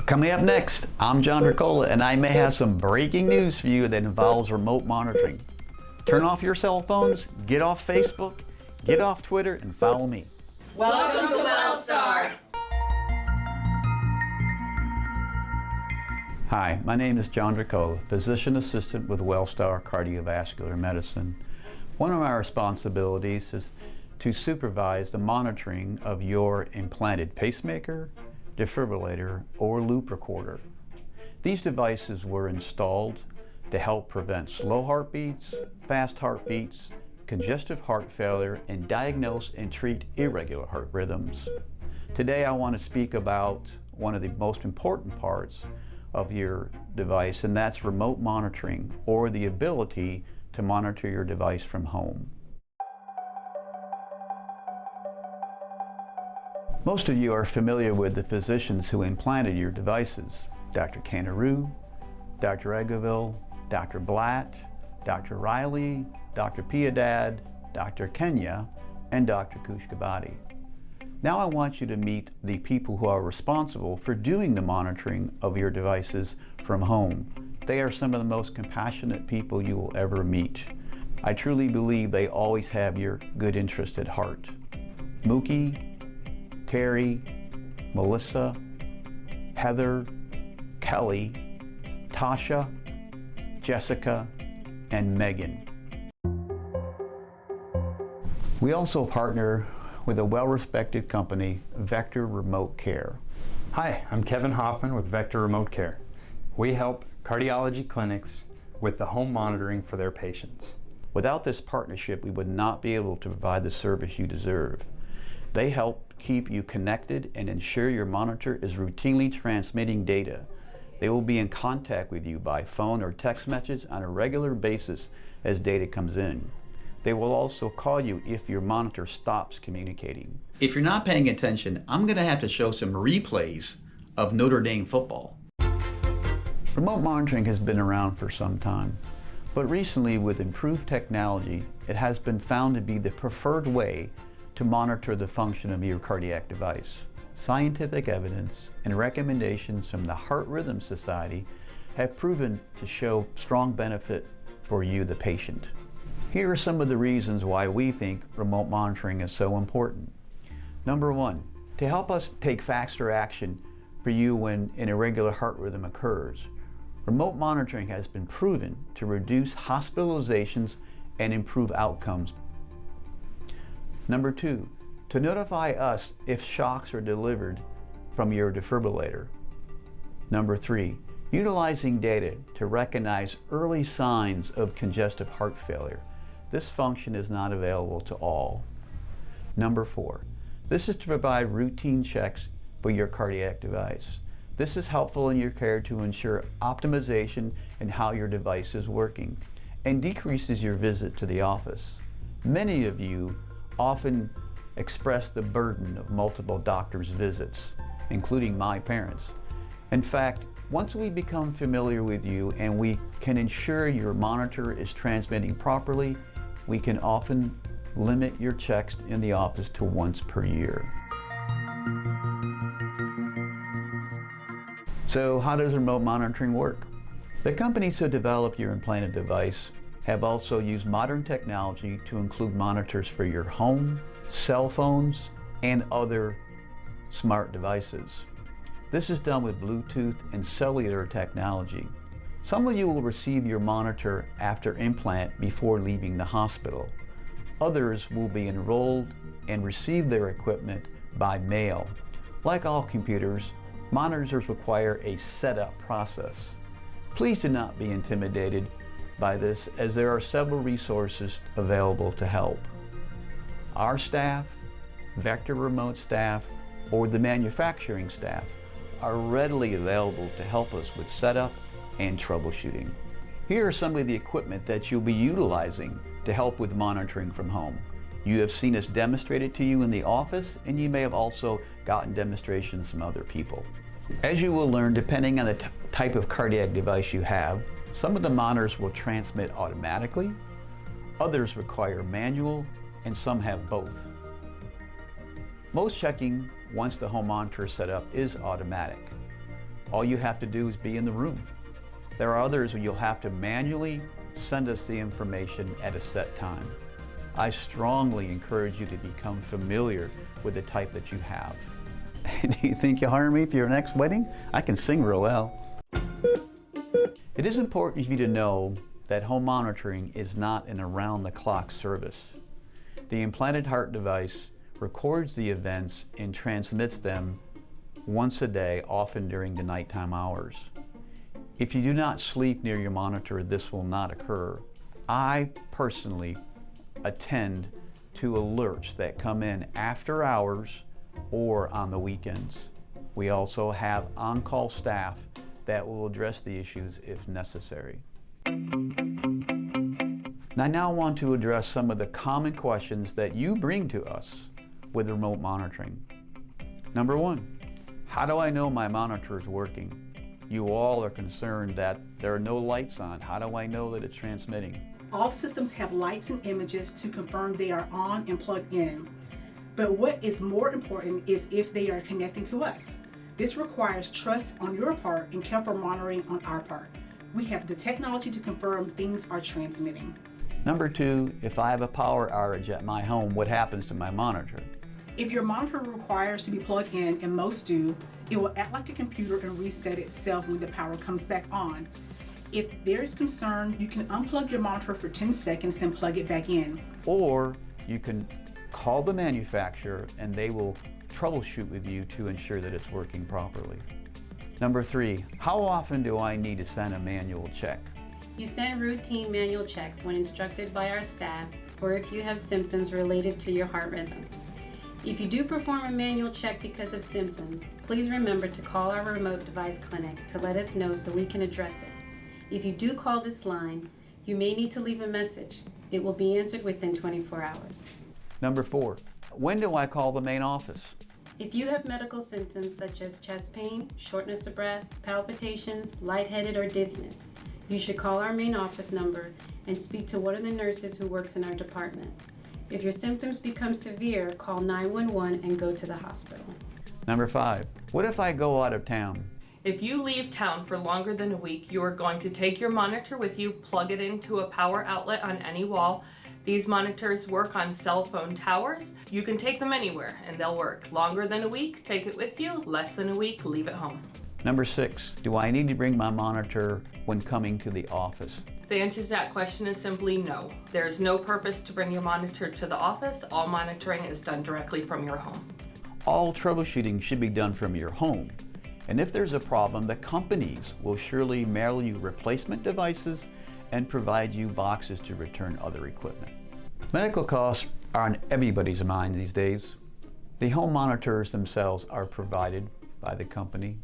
Coming up next, I'm John Ricola, and I may have some breaking news for you that involves remote monitoring. Turn off your cell phones, get off Facebook, get off Twitter, and follow me. Welcome to Wellstar. Hi, my name is John Ricola, physician assistant with Wellstar Cardiovascular Medicine. One of my responsibilities is to supervise the monitoring of your implanted pacemaker, defibrillator, or loop recorder. These devices were installed to help prevent slow heartbeats, fast heartbeats, congestive heart failure, and diagnose and treat irregular heart rhythms. Today I want to speak about one of the most important parts of your device, and that's remote monitoring, or the ability to monitor your device from home. Most of you are familiar with the physicians who implanted your devices: Dr. Canaroo, Dr. Egoville, Dr. Blatt, Dr. Riley, Dr. Piedad, Dr. Kenya, and Dr. Kushkabadi. Now I want you to meet the people who are responsible for doing the monitoring of your devices from home. They are some of the most compassionate people you will ever meet. I truly believe they always have your good interest at heart. Mookie, Terry, Melissa, Heather, Kelly, Tasha, Jessica, and Megan. We also partner with a well-respected company, Vector Remote Care. Hi, I'm Kevin Hoffman with Vector Remote Care. We help cardiology clinics with the home monitoring for their patients. Without this partnership, we would not be able to provide the service you deserve. They help keep you connected and ensure your monitor is routinely transmitting data. They will be in contact with you by phone or text message on a regular basis as data comes in. They will also call you if your monitor stops communicating. If you're not paying attention, I'm going to have to show some replays of Notre Dame football. Remote monitoring has been around for some time, but recently with improved technology, it has been found to be the preferred way to monitor the function of your cardiac device. Scientific evidence and recommendations from the Heart Rhythm Society have proven to show strong benefit for you, the patient. Here are some of the reasons why we think remote monitoring is so important. Number one, to help us take faster action for you when an irregular heart rhythm occurs. Remote monitoring has been proven to reduce hospitalizations and improve outcomes. Number two, to notify us if shocks are delivered from your defibrillator. Number three, utilizing data to recognize early signs of congestive heart failure. This function is not available to all. Number four, this is to provide routine checks for your cardiac device. This is helpful in your care to ensure optimization in how your device is working and decreases your visit to the office. Many of you often express the burden of multiple doctor's visits, including my parents. In fact, once we become familiar with you and we can ensure your monitor is transmitting properly, we can often limit your checks in the office to once per year. So how does remote monitoring work? The companies who develop your implanted device have also used modern technology to include monitors for your home, cell phones, and other smart devices. This is done with Bluetooth and cellular technology. Some of you will receive your monitor after implant before leaving the hospital. Others will be enrolled and receive their equipment by mail. Like all computers, monitors require a setup process. Please do not be intimidated by this, as there are several resources available to help. Our staff, Vector Remote staff, or the manufacturing staff are readily available to help us with setup and troubleshooting. Here are some of the equipment that you'll be utilizing to help with monitoring from home. You have seen us demonstrate it to you in the office, and you may have also gotten demonstrations from other people. As you will learn, depending on the type of cardiac device you have, some of the monitors will transmit automatically, others require manual, and some have both. Most checking once the home monitor is set up, is automatic. All you have to do is be in the room. There are others where you'll have to manually send us the information at a set time. I strongly encourage you to become familiar with the type that you have. Do you think you'll hire me for your next wedding? I can sing real well. It is important for you to know that home monitoring is not an around-the-clock service. The implanted heart device records the events and transmits them once a day, often during the nighttime hours. If you do not sleep near your monitor, this will not occur. I personally attend to alerts that come in after hours or on the weekends. We also have on-call staff that will address the issues if necessary. I now want to address some of the common questions that you bring to us with remote monitoring. Number one, how do I know my monitor is working? You all are concerned that there are no lights on. How do I know that it's transmitting? All systems have lights and images to confirm they are on and plugged in. But what is more important is if they are connecting to us. This requires trust on your part and careful monitoring on our part. We have the technology to confirm things are transmitting. Number two, if I have a power outage at my home, what happens to my monitor? If your monitor requires to be plugged in, and most do, it will act like a computer and reset itself when the power comes back on. If there is concern, you can unplug your monitor for 10 seconds, then plug it back in. Or you can call the manufacturer and they will troubleshoot with you to ensure that it's working properly. Number three, how often do I need to send a manual check? You send routine manual checks when instructed by our staff or if you have symptoms related to your heart rhythm. If you do perform a manual check because of symptoms, please remember to call our remote device clinic to let us know so we can address it. If you do call this line, you may need to leave a message. It will be answered within 24 hours. Number four, when do I call the main office? If you have medical symptoms such as chest pain, shortness of breath, palpitations, lightheaded, or dizziness, you should call our main office number and speak to one of the nurses who works in our department. If your symptoms become severe, call 911 and go to the hospital. Number five, what if I go out of town? If you leave town for longer than a week, you are going to take your monitor with you, plug it into a power outlet on any wall. These monitors work on cell phone towers. You can take them anywhere and they'll work. Longer than a week, take it with you. Less than a week, leave it home. Number six, do I need to bring my monitor when coming to the office? The answer to that question is simply no. There is no purpose to bring your monitor to the office. All monitoring is done directly from your home. All troubleshooting should be done from your home. And if there's a problem, the companies will surely mail you replacement devices and provide you boxes to return other equipment. Medical costs are on everybody's mind these days. The home monitors themselves are provided by the company,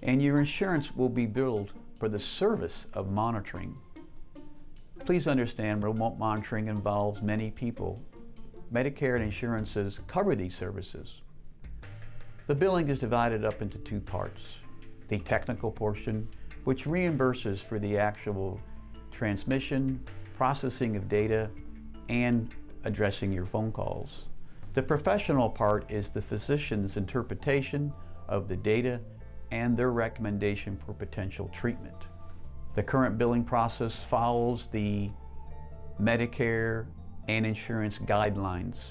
and your insurance will be billed for the service of monitoring. Please understand, remote monitoring involves many people. Medicare and insurances cover these services. The billing is divided up into two parts. The technical portion, which reimburses for the actual transmission, processing of data, and addressing your phone calls. The professional part is the physician's interpretation of the data and their recommendation for potential treatment. The current billing process follows the Medicare and insurance guidelines.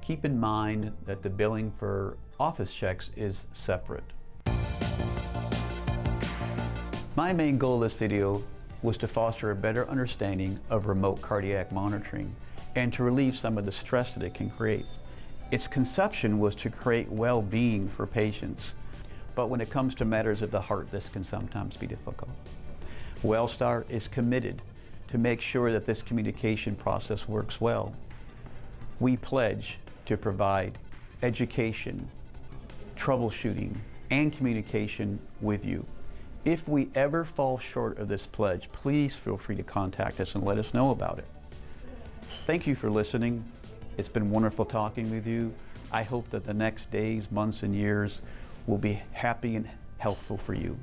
Keep in mind that the billing for office checks is separate. My main goal of this video was to foster a better understanding of remote cardiac monitoring and to relieve some of the stress that it can create. Its conception was to create well-being for patients, but when it comes to matters of the heart, this can sometimes be difficult. Wellstar is committed to make sure that this communication process works well. We pledge to provide education, troubleshooting, and communication with you. If we ever fall short of this pledge, please feel free to contact us and let us know about it. Thank you for listening. It's been wonderful talking with you. I hope that the next days, months, and years will be happy and healthful for you.